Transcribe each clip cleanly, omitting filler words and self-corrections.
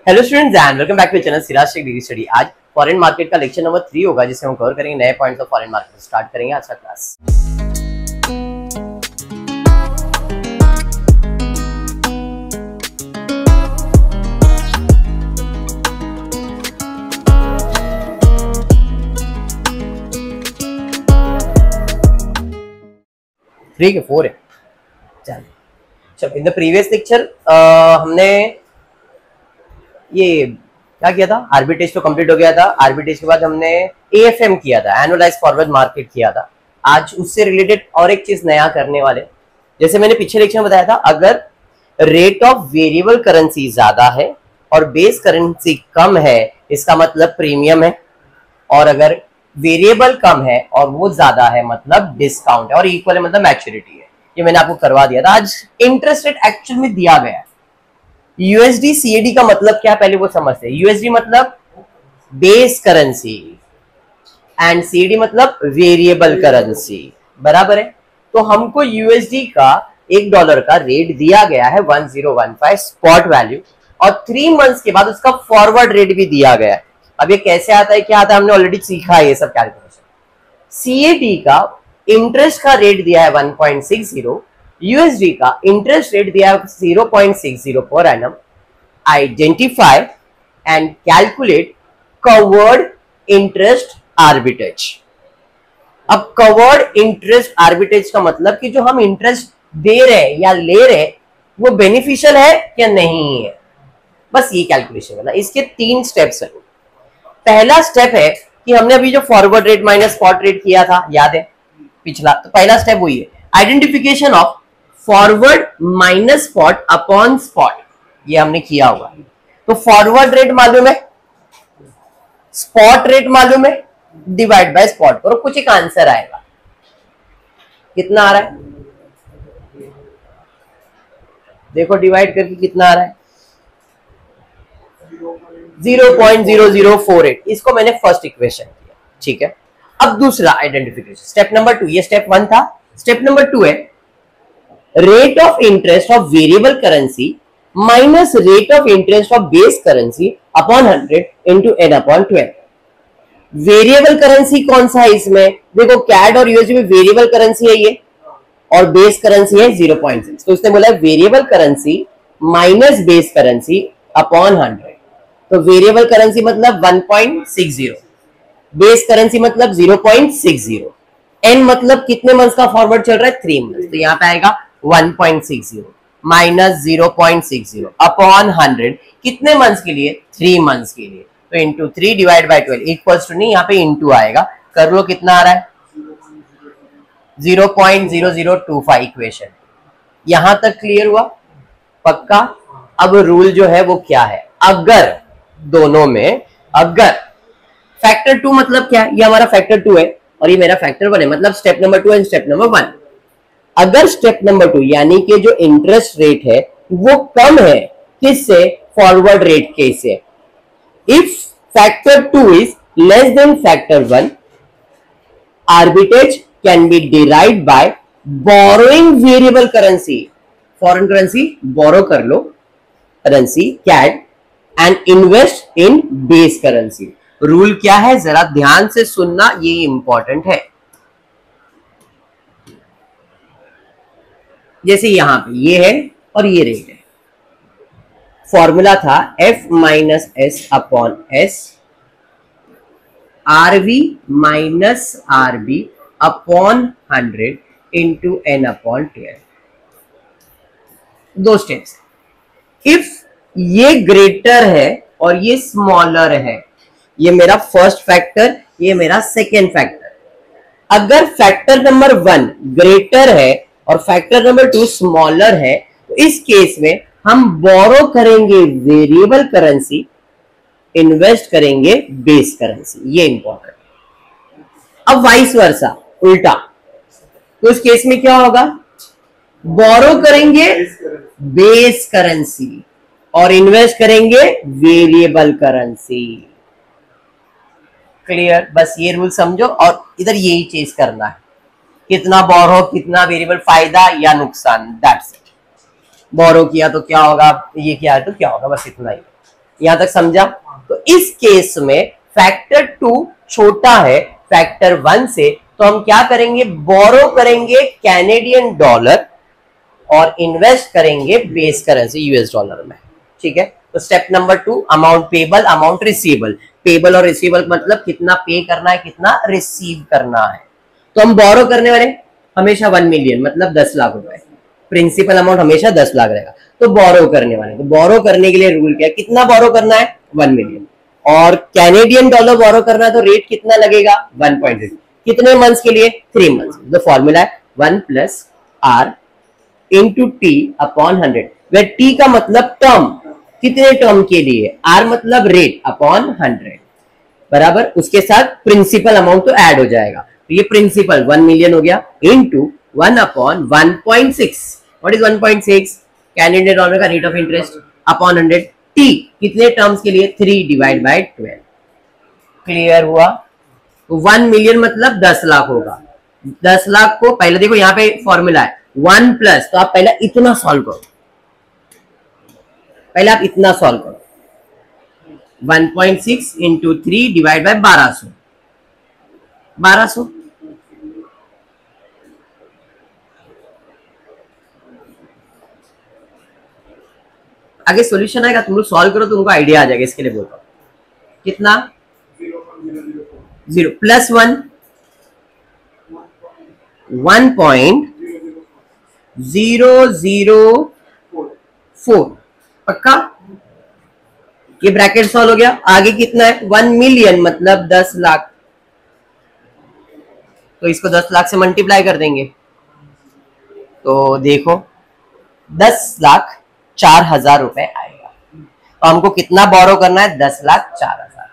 Hello students and welcome back to channel Siraj Shaikh degree study. आज foreign market का lecture number 3 होगा, जिसे हम कवर करेंगे नए points of foreign market. Start करेंगे आज का क्लास। थ्री के 4 है। चलो इन द प्रीवियस लेक्चर हमने ये क्या किया था, आर्बिट्रेज तो कंप्लीट हो गया था। आर्बिट्रेज के बाद हमने एएफएम किया था, एनुअलाइज फॉरवर्ड मार्केट किया था। आज उससे रिलेटेड और एक चीज नया करने वाले। जैसे मैंने पिछले लेक्चर में बताया था, अगर रेट ऑफ वेरिएबल करेंसी ज्यादा है और बेस करेंसी कम है, इसका मतलब प्रीमियम है। और अगर वेरिएबल कम है और वो ज्यादा है, मतलब डिस्काउंट है। और इक्वल है मतलब मैच्योरिटी है। ये मैंने आपको करवा दिया था। आज इंटरेस्ट रेट एक्चुअल में दिया गया है। यूएसडी सीएडी का मतलब क्या, पहले वो समझते हैं। यूएसडी मतलब बेस करेंसी एंड सीएडी मतलब वेरिएबल करेंसी, बराबर है। तो हमको यूएसडी का $1 का रेट दिया गया है 1015 स्पॉट वैल्यू, और 3 मंथ्स के बाद उसका फॉरवर्ड रेट भी दिया गया है। अब ये कैसे आता है, क्या आता है, हमने ऑलरेडी सीखा है ये सब कैलकुलेशन। सीएडी का इंटरेस्ट का रेट दिया है 1.60, यूएसडी का इंटरेस्ट रेट दिया है 0.60 per annum. Identify and calculate covered interest arbitrage. अब कवर्ड इंटरेस्ट आर्बिट्रेज का मतलब कि जो हम इंटरेस्ट दे रहे हैं या ले रहे हैं वो बेनिफिशियल है या नहीं है, बस ये कैलकुलेशन करना। इसके 3 स्टेप्स हैं। पहला स्टेप है कि हमने अभी जो forward rate minus spot rate किया था, याद है पिछला, तो पहला स्टेप वही है, identification of forward minus spot upon spot. ये हमने किया हुआ। तो फॉरवर्ड रेट मालूम है, स्पॉट रेट मालूम है, डिवाइड बाय स्पॉट करो, कुछ एक आंसर आएगा। कितना आ रहा है देखो, डिवाइड करके कितना आ रहा है, 0.0048। इसको मैंने फर्स्ट इक्वेशन किया, ठीक है। अब दूसरा आइडेंटिफिकेशन, स्टेप नंबर 2। ये स्टेप 1 था। स्टेप नंबर 2 है rate of interest of variable currency minus rate of interest of base currency upon 100 into n upon 12। Variable currency कौन सा है इसमें, देखो कैड और यूएसडी में वेरिएबल करेंसी है ये, और बेस करेंसी है 0.6। तो उसने बोला variable currency minus base currency upon 100। तो वेरिएबल करेंसी मतलब 1.60, बेस करेंसी मतलब 0.60, n मतलब कितने मंथ्स का फॉरवर्ड चल रहा है, 3 मंथ्स। तो यहाँ पे आएगा 1.60 माइनस 0.60 अपॉन 100, कितने मंथ्स के लिए, 3 मंथ्स के लिए। तो into 3 divide by 12 equals to, नहीं यहाँ पे इंटू आएगा, कर लो कितना आ रहा है 0.0025 इक्वेशन। यहां तक क्लियर हुआ, पक्का। अब रूल जो है वो क्या है, अगर दोनों में, अगर फैक्टर 2 मतलब क्या है, ये हमारा फैक्टर 2 है और ये मेरा फैक्टर 1 है, मतलब step number 2 and step number 1। अगर स्टेप नंबर 2 यानी कि जो इंटरेस्ट रेट है वो कम है किससे, फॉरवर्ड रेट के से, if factor 2 is less than factor 1, arbitrage can be derived by borrowing variable currency. Foreign currency borrow कर लो, currency CAD, and invest in base currency. Rule क्या है, जरा ध्यान से सुनना, ये इंपॉर्टेंट है। जैसे यहां पे ये है और ये रेट है, फॉर्मूला था F minus S upon S, RV minus RB upon 100 into n upon 12। 2 steps. If ये ग्रेटर है और ये स्मॉलर है, ये मेरा फर्स्ट फैक्टर, ये मेरा सेकेंड फैक्टर। अगर फैक्टर नंबर 1 ग्रेटर है और फैक्टर नंबर 2 स्मॉलर है, तो इस केस में हम बोरो करेंगे वेरिएबल करेंसी, इन्वेस्ट करेंगे बेस करेंसी। ये इंपॉर्टेंट। अब वाइस वर्सा, उल्टा, तो इस केस में क्या होगा, बोरो करेंगे बेस करेंसी और इन्वेस्ट करेंगे वेरिएबल करेंसी। क्लियर, बस ये रूल समझो और इधर यही चीज करना है, कितना बोरो, कितना वेरिएबल, फायदा या नुकसान, दैट्स इट। बोरो किया तो क्या होगा, ये किया है तो क्या होगा, बस इतना ही। यहां तक समझा? तो इस केस में फैक्टर 2 छोटा है फैक्टर 1 से, तो हम क्या करेंगे, बोरो करेंगे कैनेडियन डॉलर और इन्वेस्ट करेंगे बेस करेंसी यूएस डॉलर में। ठीक है, तो step number 2, amount payable, amount receivable. Payable और रिसीवेबल मतलब कितना पे करना है, कितना रिसीव करना है। तो हम बोरो करने वाले हमेशा 1 मिलियन मतलब 10 लाख रुपए, प्रिंसिपल अमाउंट हमेशा 10 लाख रहेगा। तो बोरो करने वाले, तो बोरो करने के लिए रूल क्या है, कितना बोरो करना है, 1 मिलियन। और कैनेडियन डॉलर बोरो करना है तो रेट कितना लगेगा, 1.6। कितने मंथ्स के लिए, 3 मंथ्स। तो फॉर्मूला है 1 + R इंटू टी अपॉन 100, वे टी का मतलब टर्म, कितने टर्म के लिए, R मतलब रेट अपॉन 100 बराबर, उसके साथ प्रिंसिपल अमाउंट तो ऐड हो जाएगा। तो ये प्रिंसिपल 1 मिलियन हो गया into 1 upon 1.6। What is 1.6, Canadian dollar का rate of interest upon 100। T कितने टर्म्स के लिए, 3/12। क्लियर हुआ? तो 1 मिलियन मतलब 10 लाख होगा। 10 लाख को पहले देखो, यहां पे फॉर्मूला है 1 प्लस, तो आप पहले इतना सॉल्व करो, पहले आप इतना सॉल्व करो, 1.6 इंटू 3 डिवाइड बाय 1200, 1200। आगे सॉल्यूशन आएगा, तुम लोग सॉल्व करो तो तुमको आइडिया आ जाएगा, इसके लिए बोलता हूं। कितना, 0 + 1 1.004। पक्का? ये ब्रैकेट सॉल्व हो गया। आगे कितना है, 1 मिलियन मतलब 10 लाख, तो इसको 10 लाख से मल्टीप्लाई कर देंगे। तो देखो 10,04,000 रुपए आएगा। तो हमको कितना बोरो करना है, 10,04,000।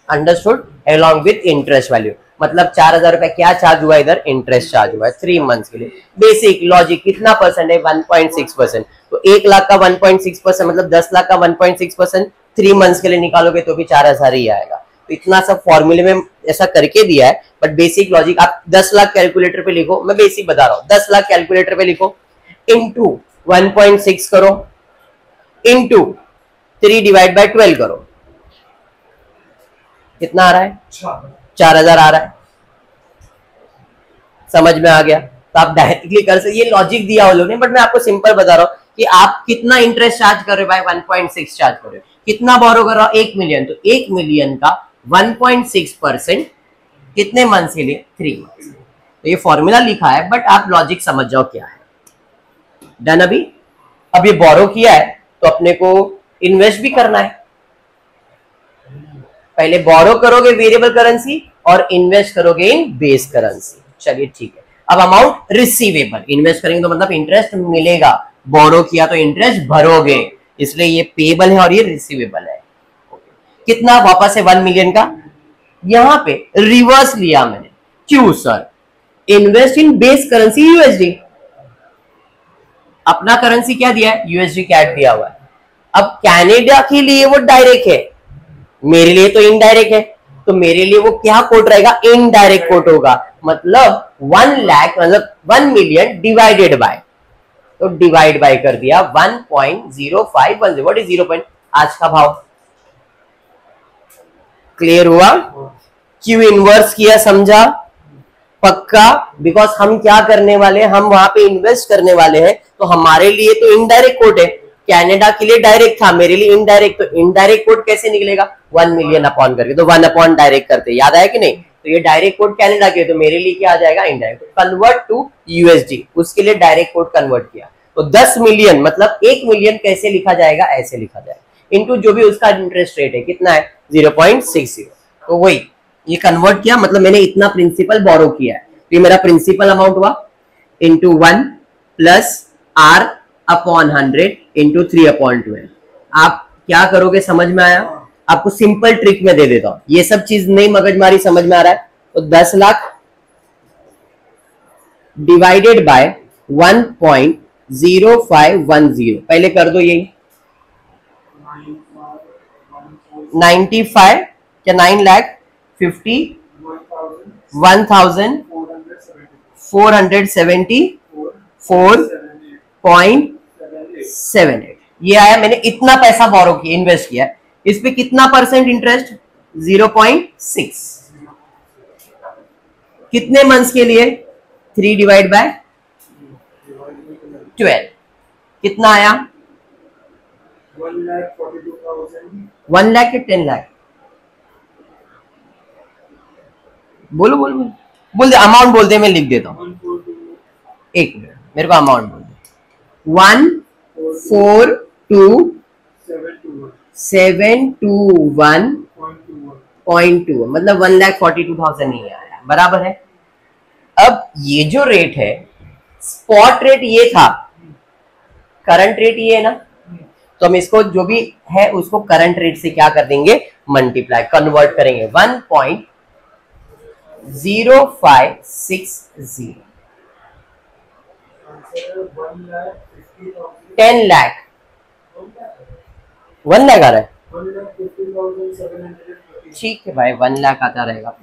Understood? Along with interest value, मतलब 4,000 रुपए क्या चार्ज हुआ, इधर इंटरेस्ट चार्ज हुआ है 3 मंथ्स के लिए। बेसिक लॉजिक, कितना परसेंट है, 1.6%। तो 1 लाख का 1.6% मतलब 10 लाख का 1.6%, 3 मंथ्स के लिए निकालोगे तो भी 4,000 ही आएगा। तो इतना सब फॉर्मूले में ऐसा करके दिया है, बट बेसिक लॉजिक आप 10 लाख कैलकुलेटर पे लिखो, मैं बेसिक बता रहा हूं, 10 लाख कैलकुलेटर पे लिखो, इंटू 1.6 करो, इंटू 3/12 करो, कितना आ रहा है, 4,000 आ रहा है। समझ में आ गया? तो आप डायरेक्टली कर सकते, ये लॉजिक दिया वो लोग ने, बट मैं आपको सिंपल बता रहा हूं कि आप कितना इंटरेस्ट चार्ज कर रहे हो भाई, 1.6 चार्ज कर रहे हो। कितना बोरो कर रहा हो, 1 मिलियन, तो 1 मिलियन का 1.6% कितने मंथ के लिए, 3 मंथ। तो ये फॉर्मूला लिखा है, बट आप लॉजिक समझ जाओ क्या है। डन? अभी अब ये बोरो किया है तो अपने को इन्वेस्ट भी करना है। पहले बोरो करोगे वेरिएबल करेंसी और इन्वेस्ट करोगे इन बेस करेंसी। चलिए ठीक है। अब अमाउंट रिसीवेबल, इन्वेस्ट करेंगे तो मतलब इंटरेस्ट मिलेगा, बोरो किया तो इंटरेस्ट भरोगे, इसलिए ये पेबल है और ये रिसीवेबल है। कितना, वापस है 1 मिलियन का, यहां पे रिवर्स लिया मैंने। क्यों sir? Invest in base currency USD, अपना करेंसी क्या दिया है, यूएसडी कैट दिया हुआ है। अब कनाडा के लिए वो डायरेक्ट है, मेरे लिए तो इनडायरेक्ट है, तो मेरे लिए वो क्या कोट रहेगा, इनडायरेक्ट कोट होगा। मतलब 1 लाख मतलब 1 मिलियन डिवाइडेड बाय, तो डिवाइड बाय कर दिया 1.0510। What is 0. आज का भाव। क्लियर हुआ? क्यू इनवर्स किया, समझा? पक्का? बिकॉज हम क्या करने वाले हैं, हम वहां पे इन्वेस्ट करने वाले हैं, तो हमारे लिए तो इनडायरेक्ट कोट है। कनाडा के लिए डायरेक्ट था, मेरे लिए इनडायरेक्ट, तो इनडायरेक्ट कोड कैसे निकलेगा, 1 मिलियन अपॉन करके, तो 1 अपॉन डायरेक्ट करते, याद आया कि नहीं? तो ये डायरेक्ट कोड कनाडा के, तो मेरे लिए क्या आ जाएगा, इनडायरेक्ट। कन्वर्ट टू यूएसडी, उसके लिए डायरेक्ट कोड कन्वर्ट किया, तो 10 मिलियन मतलब 1 मिलियन कैसे लिखा जाएगा, ऐसे लिखा जाएगा, इनटू जो भी उसका इंटरेस्ट रेट है, कितना है 0.60। तो वही ये कन्वर्ट किया, मतलब मैंने इतना प्रिंसिपल बोरो किया है, तो ये मेरा प्रिंसिपल अमाउंट हुआ, into 1 plus R upon 100 into 3/12। आप क्या करोगे, समझ में आया? आपको सिंपल ट्रिक में दे देता हूं, ये सब चीज नहीं मगजमारी, समझ में आ रहा है? तो 10 लाख डिवाइडेड बाय 1.0510, पहले कर दो यही 95 क्या 9,51,474.78 ये आया। मैंने इतना पैसा बोरो किया, इन्वेस्ट किया, इस पे कितना परसेंट इंटरेस्ट? 0.6। कितने मंथ्स के लिए? 3 डिवाइड बाय 12। कितना आया? 1 लाख के 10 लाख? बोलो बोलो बोलो, बोल दे, अमाउंट बोल दे, मैं लिख देता हूँ। एक मिनट, मेरे को अमाउंट बोल दे। 142,721.2 मतलब 1,42,000 नहीं आया, बराबर है। अब ये जो रेट है, स्पॉट रेट ये था, करंट रेट ये है ना, तो हम इसको जो भी है उसको करंट रेट से क्या कर देंगे? मल्टीप्लाई, कन्वर्ट करेंगे। 1.0560। 10 लाख, 1 लाख आ रहा है, ठीक है भाई, 1 लाख आता रहेगा।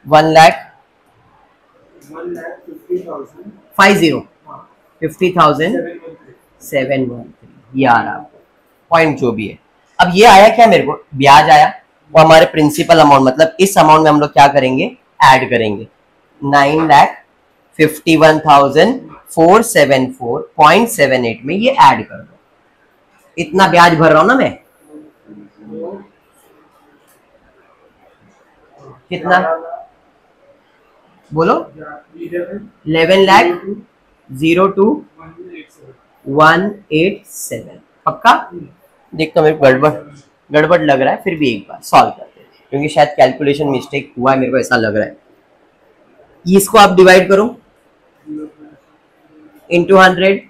1,50,713 ये आ रहा पॉइंट जो भी है। अब ये आया क्या मेरे को? ब्याज आया, वो हमारे प्रिंसिपल अमाउंट, मतलब इस अमाउंट में हम लोग क्या करेंगे? ऐड करेंगे। 9,51,474.78 में ये ऐड कर दो। इतना ब्याज भर रहा हूं ना मैं, कितना बोलो? 11,02,187। पक्का? देखता मेरे को गड़बड़ लग रहा है, फिर भी एक बार सॉल्व करते हैं, क्योंकि शायद कैलकुलेशन मिस्टेक हुआ है, मेरे को ऐसा लग रहा है। इसको आप डिवाइड करो इंटू 100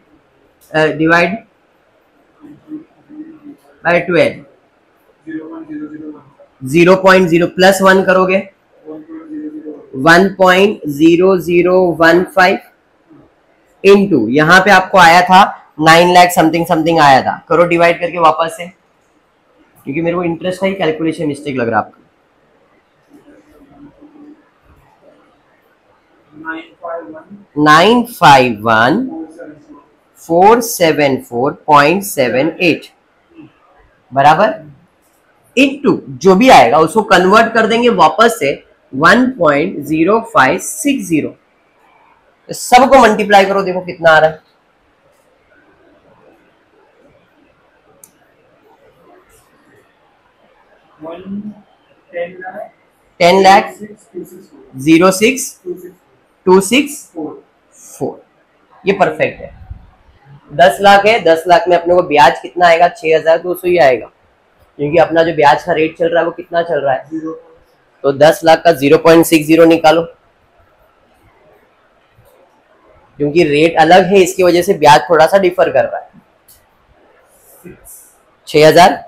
डिवाइड बाय 12, 0.0 प्लस 1 करोगे 1.0015 इंटू यहां पे आपको आया था 9 लाख समथिंग समथिंग आया था, करो डिवाइड करके वापस से, क्योंकि मेरे को इंटरेस्ट है, कैलकुलेशन मिस्टेक लग रहा है आपका। 951,474.78 बराबर, इंटू जो भी आएगा उसको कन्वर्ट कर देंगे वापस से 1.0560। सबको मल्टीप्लाई करो, देखो कितना आ रहा है। टेन लाख 06,264। ये परफेक्ट है। 10 लाख है, 10 लाख में अपने को ब्याज कितना आएगा? 6,200 ही आएगा, क्योंकि अपना जो ब्याज का रेट चल रहा है वो कितना चल रहा है? तो 10 लाख का 0.60 निकालो, क्योंकि रेट अलग है, इसकी वजह से ब्याज थोड़ा सा डिफर कर रहा है। 6,000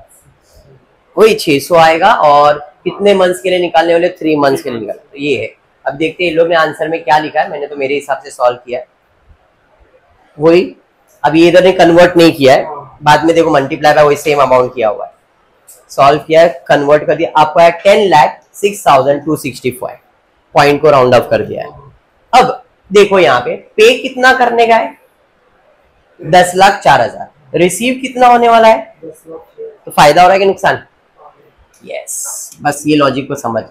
वही 600 आएगा, और कितने मंथ्स के लिए निकालने वाले? 3 मंथ्स के लिए निकालने, तो ये है। अब देखते हैं इन लोग ने आंसर में क्या लिखा है, मैंने तो मेरे हिसाब से सॉल्व किया है वही। अब ये इधर ने कन्वर्ट नहीं किया है, बाद में देखो मल्टीप्लाई बाय वही सेम अमाउंट किया हुआ है, सॉल्व किया है, कन्वर्ट कर दिया, आपको आया 10,06,265, पॉइंट को राउंड ऑफ कर दिया है। अब देखो यहाँ पे कितना करने का है? 10,04,000। रिसीव कितना होने वाला है? तो फायदा हो रहा है कि नुकसान? यस, बस ये लॉजिक को समझ।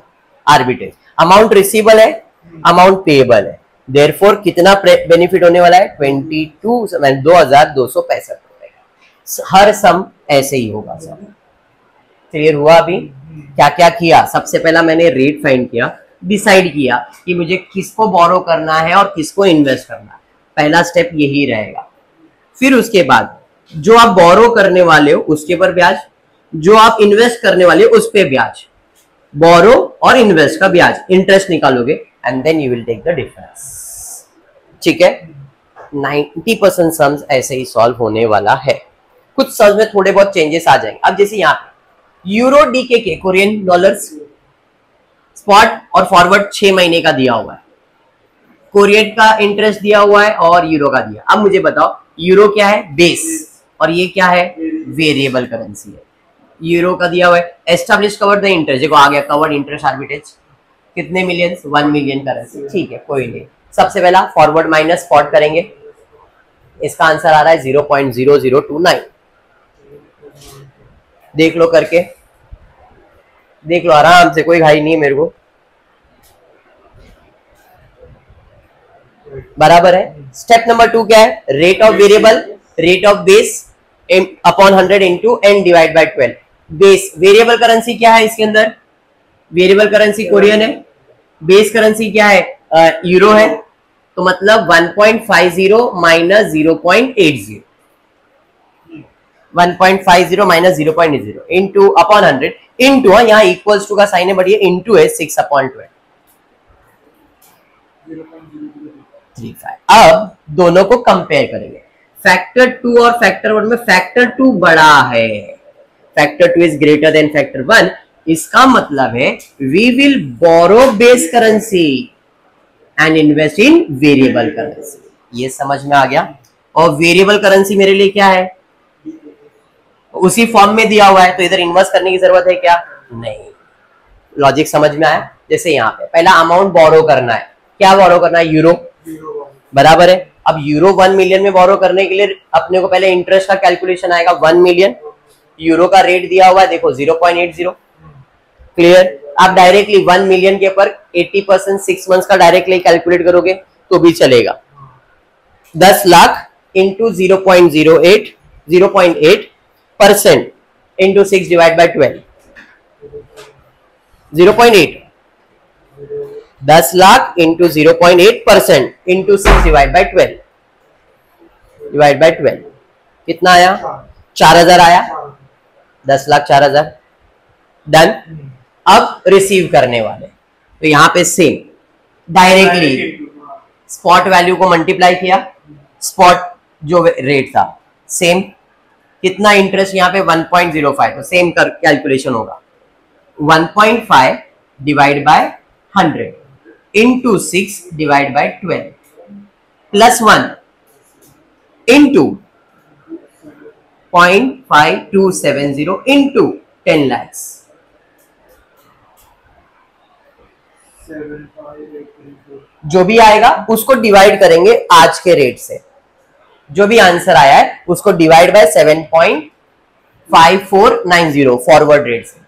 आर्बिट्रेज, अमाउंट रिसीवेबल है, अमाउंट पेएबल है, देयरफॉर कितना बेनिफिट होने वाला है? 2,265 रुपए का। हर सम ऐसे ही होगा सब। क्लियर हुआ? अभी क्या क्या किया? सबसे पहला मैंने रेट फाइंड किया, डिसाइड किया कि मुझे किसको बोरो करना है और किसको इन्वेस्ट करना है, पहला स्टेप यही रहेगा। फिर उसके बाद जो आप बोरो करने वाले हो उसके पर ब्याज, जो आप इन्वेस्ट करने वाले हो उस पे ब्याज, बोरो और इन्वेस्ट का ब्याज, इंटरेस्ट निकालोगे and then you will take the difference. ठीक है, 90% सम्स ऐसे ही सॉल्व होने वाला है। कुछ सम्स में थोड़े बहुत चेंजेस आ जाएंगे। अब जैसे यहाँ पे euro DK Korean dollars spot और फॉरवर्ड 6 महीने का दिया हुआ है, कोरियन का इंटरेस्ट दिया हुआ है और यूरो का दिया। अब मुझे बताओ, यूरो क्या है? बेस, और ये क्या है? वेरिएबल करेंसी है। यूरो का दिया हुआ है एस्टैब्लिश कवर्ड द इंटरेस्ट, देखो आ गया कवर्ड इंटरेस्ट आर्बिट्रेज, कितने मिलियन? 1 million currency. ठीक है, कोई नहीं। सबसे पहला फॉरवर्ड माइनस स्पॉट करेंगे, इसका आंसर आ रहा है 0.0029। देख लो करके, देख लो आराम से, कोई घाई नहीं है मेरे को। बराबर है। स्टेप नंबर 2 क्या है? Rate of variable, rate of base upon 100 into n divide by 12। Base variable currency क्या है इसके अंदर? वेरिएबल करेंसी कोरियन है। बेस करेंसी क्या है? यूरो है। तो मतलब 1.50 minus 0.80, 1.50 minus 0.80 into upon 100 into, यहाँ इक्वल्स टू का साइन है बढ़िया, इंटू है 6 अपॉन 12, 0.035। अब दोनों को कंपेयर करेंगे। फैक्टर 2 और फैक्टर 1 में फैक्टर 2 बड़ा है, factor 2 is greater than factor 1। इसका मतलब है we will borrow base currency and invest in variable currency. ये समझ में आ गया। और वेरिएबल करेंसी मेरे लिए क्या है? उसी फॉर्म में दिया हुआ है, तो इधर इन्वेस्ट करने की जरूरत है क्या? नहीं। लॉजिक समझ में आया? जैसे यहाँ पे पहला अमाउंट बोरो करना है, क्या बोरो करना है? यूरो। बराबर है। अब यूरो 1 मिलियन में बोरो करने के लिए अपने को पहले इंटरेस्ट का कैलकुलेशन आएगा। 1 मिलियन यूरो का रेट दिया हुआ है, देखो 0.80। क्लियर? आप डायरेक्टली 1 मिलियन के ऊपर 80% 6 मंथ्स का डायरेक्टली कैलकुलेट करोगे तो भी चलेगा। 10 lakh into 0.08, 0.8% into 6 divide by 12, 0.8। 10 lakh into 0.8% into 6 divide by 12, divide by 12 कितना आया? 4000 आया। 10 लाख 4000। डन। अब रिसीव करने वाले, तो यहां पे सेम डायरेक्टली स्पॉट वैल्यू को मल्टीप्लाई किया, स्पॉट जो रेट था सेम, कितना इंटरेस्ट यहाँ पे 1.05, तो सेम कर कैलकुलेशन होगा। 1.5 divide by 100 into 6 divide by 12 plus 1 into 0.5270 into 10 lakhs, जो भी आएगा उसको डिवाइड करेंगे आज के रेट से। जो भी आंसर आया है उसको डिवाइड बाय 7.5490 फॉरवर्ड रेट से।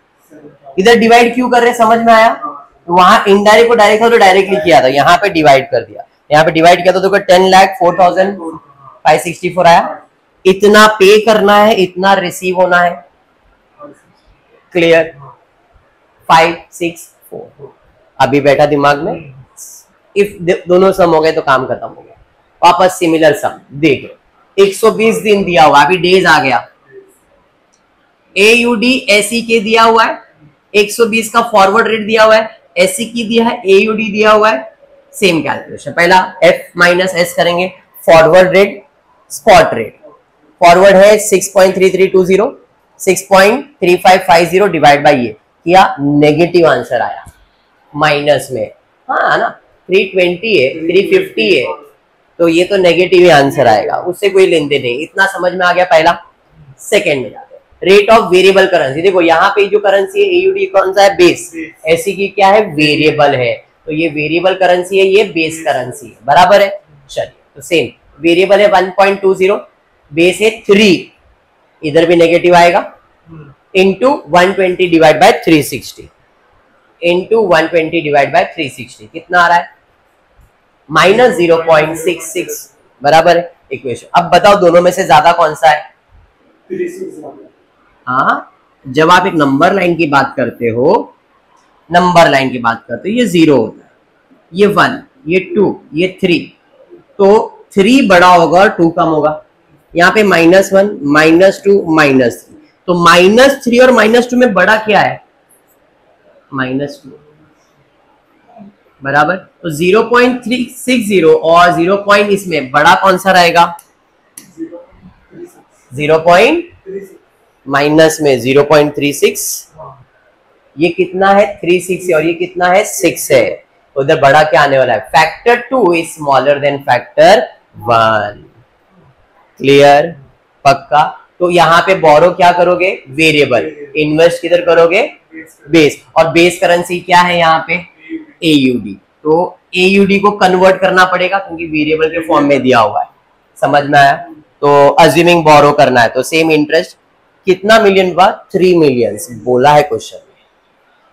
इधर डिवाइड क्यों कर रहे हैं समझ में आया? वहां इनडायरेक्ट को डायरेक्ट था तो डायरेक्टली किया था, यहाँ पे डिवाइड कर दिया। यहाँ पे डिवाइड किया तो देखो 10,04,564 आया। इतना पे करना है, इतना रिसीव होना है। क्लियर? 5 6 4 अभी बैठा दिमाग में। इफ दोनों सम हो गए तो काम खत्म हो गया। वापस सिमिलर सम देख लो। 120 दिन दिया हुआ, अभी डेज आ गया। AUD SEK दिया हुआ है, 120 का फॉरवर्ड रेट दिया हुआ है, SEK दिया है, AUD दिया हुआ है। सेम कैलकुलेशन, पहला F माइनस S करेंगे। Forward rate, spot rate. Forward है 6.3320, 6.3550 डिवाइड बाई ये किया, नेगेटिव आंसर आया माइनस में। हाँ ना, 320 है, 350 है, तो ये तो नेगेटिव ही आंसर आएगा, उससे कोई लेन देन नहीं। इतना समझ में आ गया पहला। सेकेंड में जाते हैं, रेट ऑफ वेरिएबल करेंसी। देखो यहाँ पे जो करेंसी है AUD कौन सा है? बेस। SEK क्या है? वेरिएबल है, तो ये वेरिएबल करेंसी है, ये बेस करेंसी है। बराबर है। चलिए, तो सेम वेरिएबल है 1.20, बेस है 3, इधर भी नेगेटिव आएगा, into 120 divide by 360, into 120 divide by 360 कितना आ रहा है? माइनस 0.66। बराबर है। इक्वेशन। अब बताओ दोनों में से ज्यादा कौन सा है? हाँ, जब आप एक नंबर लाइन की बात करते हो, नंबर लाइन की बात करते हो, ये 0 होता है, ये 1, ये 2, ये 3, तो 3 बड़ा होगा और 2 कम होगा। यहाँ पे -1, -2, -3, तो -3 और -2 में बड़ा क्या है? -2। बराबर। तो 0.360 और 0. इसमें बड़ा कौन सा रहेगा? 0. माइनस में 0.36, ये कितना है? 36 है, और ये कितना है? 6 है। उधर बड़ा क्या आने वाला है? Factor 2 is smaller than factor 1। Clear? पक्का? तो यहाँ पे बोरो क्या करोगे? वेरिएबल। इन्वेस्ट किधर करोगे? बेस। और बेस करेंसी क्या है यहाँ पे? AUD। तो AUD को कन्वर्ट करना पड़ेगा क्योंकि वेरिएबल के फॉर्म में दिया हुआ है। समझ में आया? तो अज्यूमिंग बोरो करना है तो सेम इंटरेस्ट कितना मिलियन हुआ? 3 मिलियन बोला है क्वेश्चन में,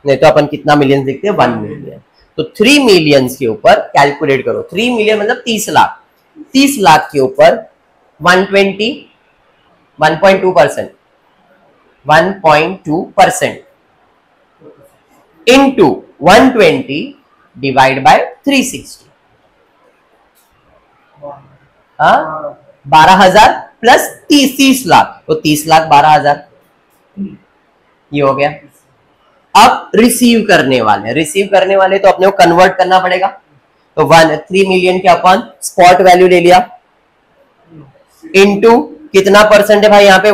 नहीं तो अपन कितना मिलियन देखते हैं? 1 मिलियन। तो 3 मिलियन के ऊपर कैलकुलेट करो, 3 मिलियन मतलब 30 लाख, 30 लाख के ऊपर 120 1.2% 1.2% into 120 divide by 360, 12,000 plus 30 lakh, तो 30 लाख 12,000 ये हो गया। अब रिसीव करने वाले तो अपने को कन्वर्ट करना पड़ेगा, तो 3 मिलियन के अपन स्पॉट वैल्यू ले लिया, इनटू कितना परसेंट है भाई यहाँ पे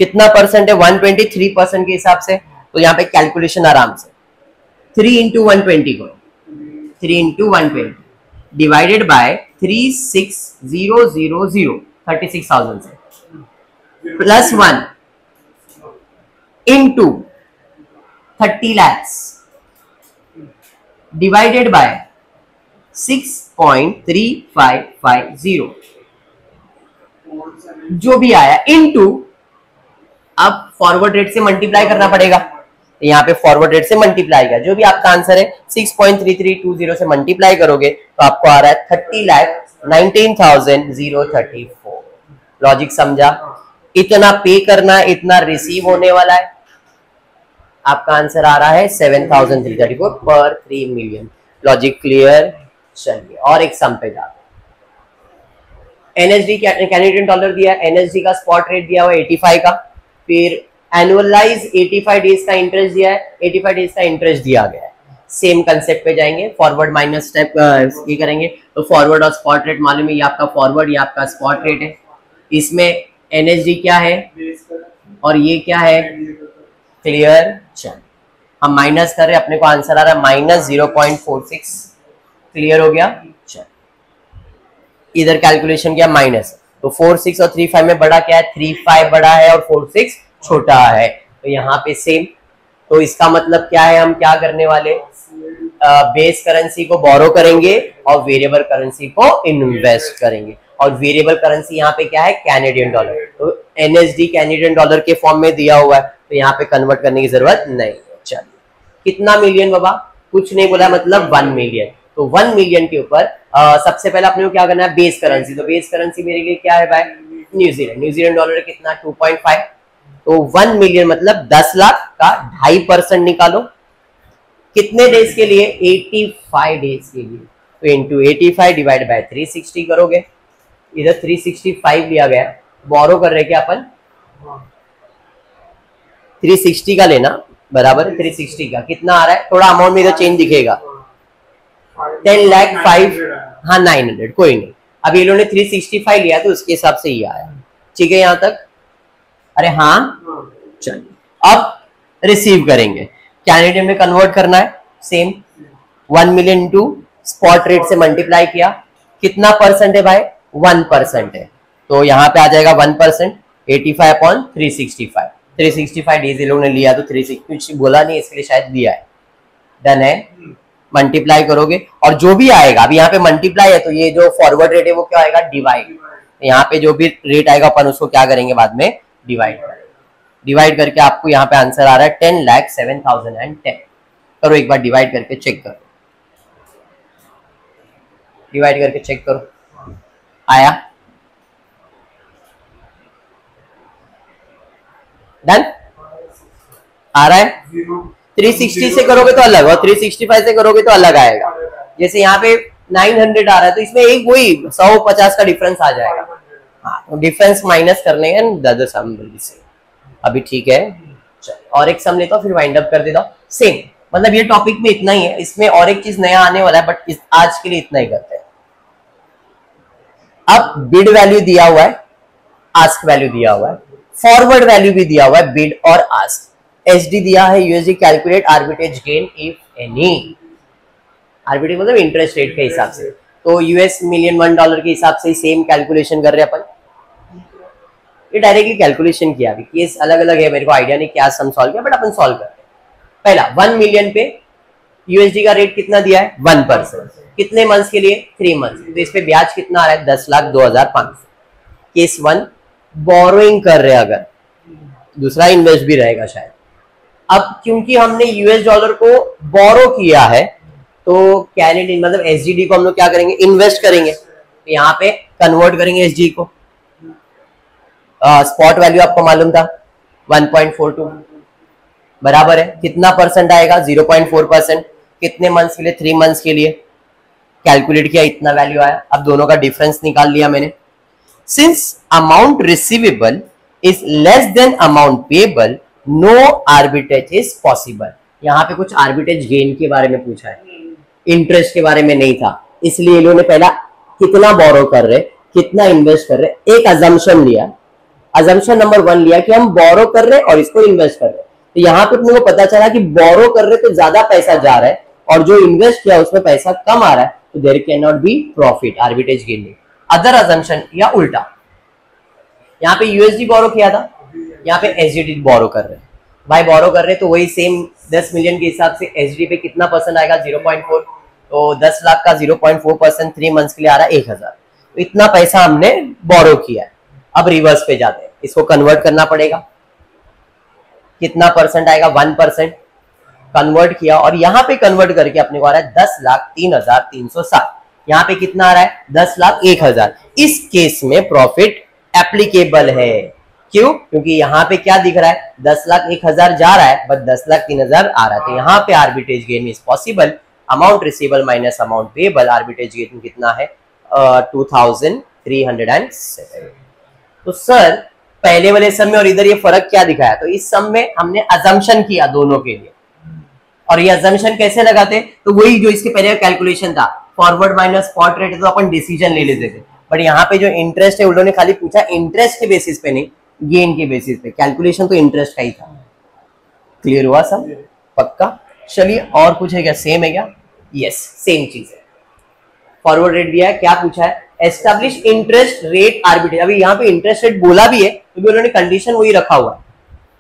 कितना परसेंट है? 123% के हिसाब से। तो यहाँ पे कैलकुलेशन आराम से 3 इंटू 120 करो, 3 इंटू 120 डिवाइडेड बाय 36,000 36,000 से plus 1 into 30 lakhs divided by 6.3550 जो भी आया इनटू, अब फॉरवर्ड रेट से मल्टीप्लाई करना पड़ेगा, यहाँ पे फॉरवर्ड रेट से मल्टीप्लाई किया, जो भी आपका आंसर है 6.3320 से मल्टीप्लाई करोगे तो आपको आ रहा है 30,19,034। लॉजिक समझा? इतना पे करना, इतना रिसीव होने वाला है, आपका आंसर आ रहा है 7,334 पर 3 मिलियन। Logic clear? चलिए और एक सम पे जाते हैं। एनएसडी कैनेडियन डॉलर दिया है, एनएसडी का स्पॉट रेट दिया हुआ 85 का, फिर एनुअलाइज 85 डेज का इंटरेस्ट दिया है, 85 डेज का इंटरेस्ट दिया गया है। सेम कंसेप्ट पे जाएंगे, फॉरवर्ड माइनस स्टेप ये करेंगे, तो फॉरवर्ड और स्पॉट रेट मालूम है, ये आपका फॉरवर्ड, ये आपका स्पॉट रेट है। इसमें एनएसडी क्या है और ये क्या है? क्लियर? चल हम माइनस कर रहे हैं, अपने को आंसर आ रहा है -0.46। क्लियर हो गया? चल इधर कैलकुलेशन किया माइनस, तो 46 और 35 में बड़ा क्या है? 35 बड़ा है और 46 छोटा है, तो यहाँ पे सेम। तो इसका मतलब क्या है? हम क्या करने वाले? बेस करेंसी को बोरो करेंगे और वेरिएबल करेंसी को इन्वेस्ट करेंगे, और वेरिएबल करेंसी यहाँ पे क्या है? Canadian dollar. तो एनएसडी कैनेडियन डॉलर के फॉर्म में दिया हुआ है, तो यहाँ पे कन्वर्ट करने की जरूरत नहीं है। चलिए कितना मिलियन बाबा? कुछ नहीं बोला, मतलब 1 मिलियन। तो 1 मिलियन के ऊपर सबसे पहले अपने को क्या करना है? Base currency. तो बेस करेंसी मेरे लिए क्या है भाई? न्यूजीलैंड। न्यूजीलैंड डॉलर कितना? 2.5। तो 1 मिलियन मतलब 10 लाख का 2.5% निकालो, कितने डेज के लिए? 85 डेज के लिए। तो इंटू 85 डिवाइड बाय 360 करोगे, इधर 365 लिया गया, बोरो कर रहे क्या अपन? 360 का लेना, बराबर 360 का कितना आ रहा है? थोड़ा अमाउंट में इधर चेंज दिखेगा, 10 लाख 5, हाँ 900, कोई नहीं। अब ये लोगों ने 365 लिया तो उसके हिसाब से ही आया। ठीक है यहाँ तक? अरे हाँ, चलिए अब रिसीव करेंगे, कैनेडियन में कन्वर्ट करना है, same 1 million into spot rate से मल्टीप्लाई किया, कितना परसेंट है भाई? 1% है, तो यहाँ पे आ जाएगा 1%, 85 अपॉन 365। 365 डेज ये लोग ने लिया, तो 360 बोला नहीं इसके लिए शायद दिया है। डन है? मल्टीप्लाई करोगे और जो भी आएगा, अभी यहाँ पे मल्टीप्लाई है तो ये जो फॉरवर्ड रेट है वो क्या आएगा? डिवाइड। यहाँ पे जो भी रेट आएगा अपन उसको क्या करेंगे? बाद में डिवाइड करेंगे। डिवाइड करके आपको यहाँ पे आंसर आ रहा है 10,07,010। करो एक बार डिवाइड करके चेक करो, डिवाइड करके चेक करो, आया? डन? आ रहा है? 360 से करोगे तो अलग, और 365 से करोगे तो अलग आएगा। जैसे यहाँ पे 900 आ रहा है तो इसमें एक वही 150 का डिफरेंस आ जाएगा। हाँ, तो डिफरेंस माइनस करने का दादा सम से अभी। ठीक है, और एक सम लेता हूँ फिर वाइंड अप कर देता हूँ। सेम मतलब ये टॉपिक में इतना ही है, इसमें और एक चीज नया आने वाला है, बट आज के लिए इतना ही करते हैं। अब बिड वैल्यू दिया हुआ है, आस्क वैल्यू दिया हुआ है, फॉरवर्ड वैल्यू भी दिया हुआ है, बिड और आस्क। एसडी दिया है, USD calculate arbitrage gain if any. Arbitrage मतलब इंटरेस्ट रेट के हिसाब से, तो यूएस मिलियन $1 के हिसाब से सेम कैलकुलेशन कर रहे हैं अपन। ये डायरेक्टली कैलकुलेशन किया, अभी केस अलग अलग है, मेरे को आइडिया नहीं क्या सम सॉल्व किया, बट अपन सॉल्व करते हैं। पहला 1 मिलियन पे यूएसडी का रेट कितना दिया है? 1%। कितने मंथ्स के लिए? 3 मंथ्स। तो इस पे ब्याज कितना आ रहा है? 10,02,500। केस 1 बोरोइंग कर रहे हैं, अगर दूसरा इन्वेस्ट भी रहेगा शायद। अब क्योंकि हमने यूएस डॉलर को बोरो किया है तो कैनेडियन मतलब एसजीडी को हम लोग क्या करेंगे, इन्वेस्ट करेंगे। तो यहाँ पे कन्वर्ट करेंगे एसजी को। स्पॉट वैल्यू आपको मालूम था 1.42 बराबर है कितना परसेंट आएगा, 0.4%। कितने मंथ्स के लिए, 3 मंथ्स के लिए कैलकुलेट किया, इतना वैल्यू आया। अब दोनों का डिफरेंस निकाल लिया मैंने। Since amount receivable is less than amount payable, no arbitrage is possible. यहाँ पे कुछ आर्बिट्रेज गेन के बारे में पूछा है, इंटरेस्ट के बारे में नहीं था, इसलिए इन्होंने पहला कितना बोरो कर रहे, कितना इन्वेस्ट कर रहे, एक अजम्पशन लिया। अजम्पशन नंबर 1 लिया कि हम बोरो कर रहे और इसको इन्वेस्ट कर रहे। तो यहाँ पे तुमको पता चला कि बोरो कर रहे तो ज्यादा पैसा जा रहा है और जो इन्वेस्ट किया उसमें पैसा कम आ रहा है, तो there can not be profit, arbitrage gain नहीं। अदर अजम्पशन या उल्टा, यहाँ पे यूएसडी बोरो किया था, यहाँ पे एसजीडी बोरो कर रहे हैं। भाई बोरो कर रहे हैं तो वही सेम 10 मिलियन के हिसाब से एसजीडी पे कितना परसेंट आएगा, 0.4। तो 10 लाख का 0.4% 3 मंथ्स के लिए आ रहा है 1000। तो इतना पैसा हमने बोरो किया है। अब रिवर्स पे जाते हैं, इसको कन्वर्ट करना पड़ेगा। कितना परसेंट आएगा, 1%। कन्वर्ट किया और यहाँ पे कन्वर्ट करके अपने को आ रहा है 10,03,360। यहाँ पे कितना आ रहा है, 10,01,000। इस केस में प्रॉफिट एप्लीकेबल है। क्यों? क्योंकि यहाँ पे क्या दिख रहा है, 10,01,000 जा रहा है बट 10,03,000 आ रहा है। तो यहाँ पे arbitrage gain is possible. Amount receivable minus amount payable, arbitrage gain कितना है, 2,307। तो सर पहले वाले सम में और इधर ये फर्क क्या दिखाया, तो इस सम में हमने अजम्पशन किया दोनों के लिए। और ये अजम्पशन कैसे लगाते, तो वही जो इसके पहले कैलकुलेशन था, फॉरवर्ड माइनस स्पॉट रेट, तो अपन डिसीजन ले लेते थे। बट यहाँ पे जो इंटरेस्ट है उन्होंने खाली पूछा इंटरेस्ट के बेसिस पे, नहीं गेन के बेसिस पे। कैलकुलेशन तो इंटरेस्ट का ही था। क्लियर हुआ सब, पक्का? चलिए और कुछ है क्या, सेम है क्या? यस सेम चीज है। फॉरवर्ड रेट दिया है, क्या पूछा है, एस्टैब्लिश इंटरेस्ट रेट आर्बिट्रेज। अभी यहाँ पे इंटरेस्ट रेट बोला भी है तो भी उन्होंने कंडीशन वही रखा हुआ है।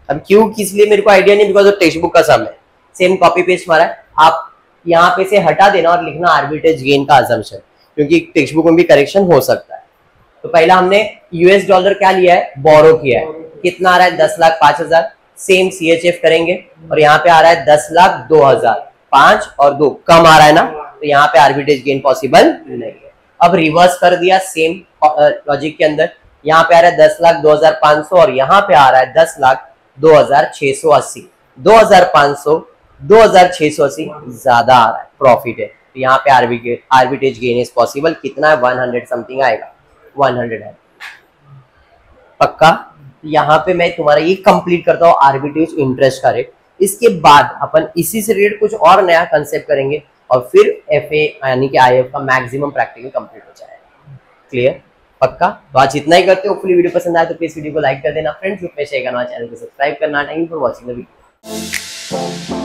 अब क्यों किस लिए मेरे को आइडिया नहीं, बिकॉज टेक्स्ट बुक का सम है, सेम कॉपी पेस्ट मारा है। आप यहाँ पे से हटा देना और लिखना आर्बिट्रेज गेन का अजम्पशन, क्योंकि टेक्स्ट बुक में भी करेक्शन हो सकता है। तो पहला हमने यूएस डॉलर क्या लिया है, बोरो किया है। कितना आ रहा है, 10,05,000। सेम सीएचएफ करेंगे और यहाँ पे आ रहा है 10,02,000। 5 और 2 कम आ रहा है ना, तो यहाँ पे आर्बिट्रेज गेन पॉसिबल नहीं है। अब रिवर्स कर दिया सेम लॉजिक के अंदर, यहाँ पे आ रहा है 10,02,500 और यहाँ पे आ रहा है 10,02,680। 2,500 2,680 ज्यादा आ रहा है, प्रॉफिट है। तो यहाँ पे आर्बिट्रेज गेन इज पॉसिबल। कितना है, 100 समथिंग आएगा, 100 है पक्का। यहाँ पे मैं तुम्हारा ये कंप्लीट करता हूँ आर्बिट्रेज इंटरेस्ट का रेट। इसके बाद अपन इसी से रिलेटेड कुछ और नया कंसेप्ट करेंगे और फिर एफए यानी कि आईएफ का मैक्सिमम प्रैक्टिकल कंप्लीट हो जाएगा। क्लियर, पक्का? तो आज इतना ही करते हो। होपफुली वीडियो पसंद आए तो प्लीज वीडियो को लाइक कर देना, फ्रेंड्स ग्रुप में शेयर करना, चैनल को सब्सक्राइब करना। Thank you for watching the video.